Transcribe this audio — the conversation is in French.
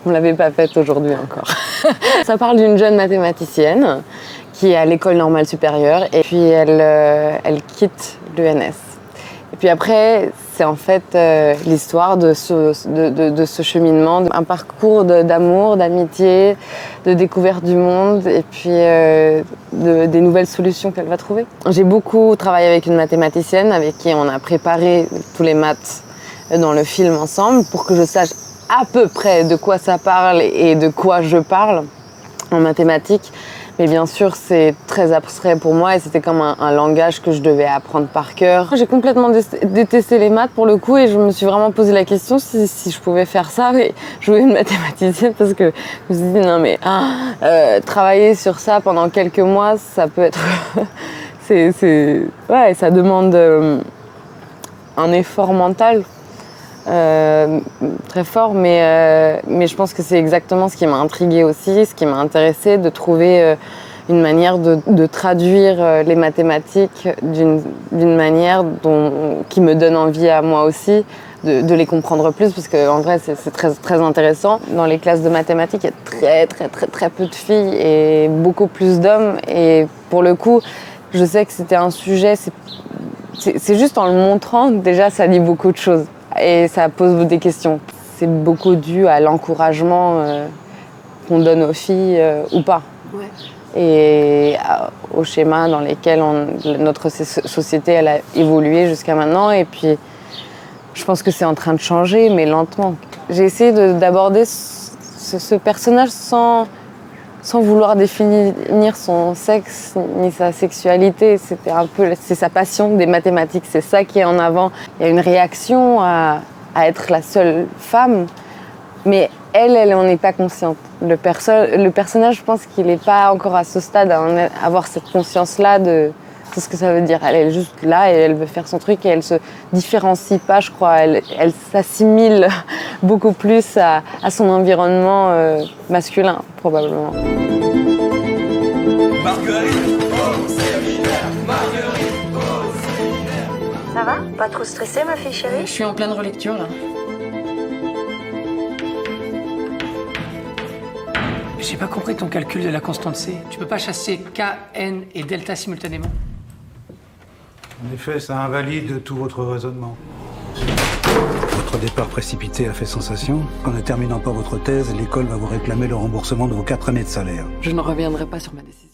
On ne l'avait pas faite aujourd'hui encore. Ça parle d'une jeune mathématicienne qui est à l'école normale supérieure et puis elle quitte l'ENS. Et puis après, c'est en fait l'histoire de ce cheminement, un parcours d'amour, d'amitié, de découverte du monde et puis des nouvelles solutions qu'elle va trouver. J'ai beaucoup travaillé avec une mathématicienne avec qui on a préparé tous les maths dans le film ensemble pour que je sache à peu près de quoi ça parle et de quoi je parle en mathématiques. Mais bien sûr, c'est très abstrait pour moi et c'était comme un langage que je devais apprendre par cœur. J'ai complètement détesté les maths pour le coup et je me suis vraiment posé la question si je pouvais faire ça et jouer une mathématicienne parce que je me suis dit non mais travailler sur ça pendant quelques mois, ça peut être... ouais, ça demande un effort mental. Très fort, mais je pense que c'est exactement ce qui m'a intriguée aussi, ce qui m'a intéressée, de trouver une manière de traduire les mathématiques d'une manière qui me donne envie à moi aussi de les comprendre plus, parce qu'en vrai c'est très, très intéressant. Dans les classes de mathématiques, il y a très peu de filles et beaucoup plus d'hommes, et pour le coup, je sais que c'était un sujet, c'est juste en le montrant, déjà ça dit beaucoup de choses. Et ça pose des questions. C'est beaucoup dû à l'encouragement qu'on donne aux filles ou pas. Ouais. Et au schéma dans lesquels notre société elle a évolué jusqu'à maintenant. Et puis, je pense que c'est en train de changer, mais lentement. J'ai essayé d'aborder ce personnage sans vouloir définir son sexe ni sa sexualité. C'est sa passion des mathématiques, c'est ça qui est en avant. Il y a une réaction à être la seule femme, mais elle en est pas consciente. Le personnage, je pense qu'il n'est pas encore à ce stade à avoir cette conscience-là de ce que ça veut dire. Elle est juste là et elle veut faire son truc et elle se différencie pas, je crois. Elle s'assimile beaucoup plus à son environnement masculin, probablement. Ça va? Pas trop stressée, ma fille chérie? Je suis en pleine relecture, là. J'ai pas compris ton calcul de la constante C. Tu peux pas chasser K, N et delta simultanément? En effet, ça invalide tout votre raisonnement. Votre départ précipité a fait sensation. En ne terminant pas votre thèse, l'école va vous réclamer le remboursement de vos 4 années de salaire. Je ne reviendrai pas sur ma décision.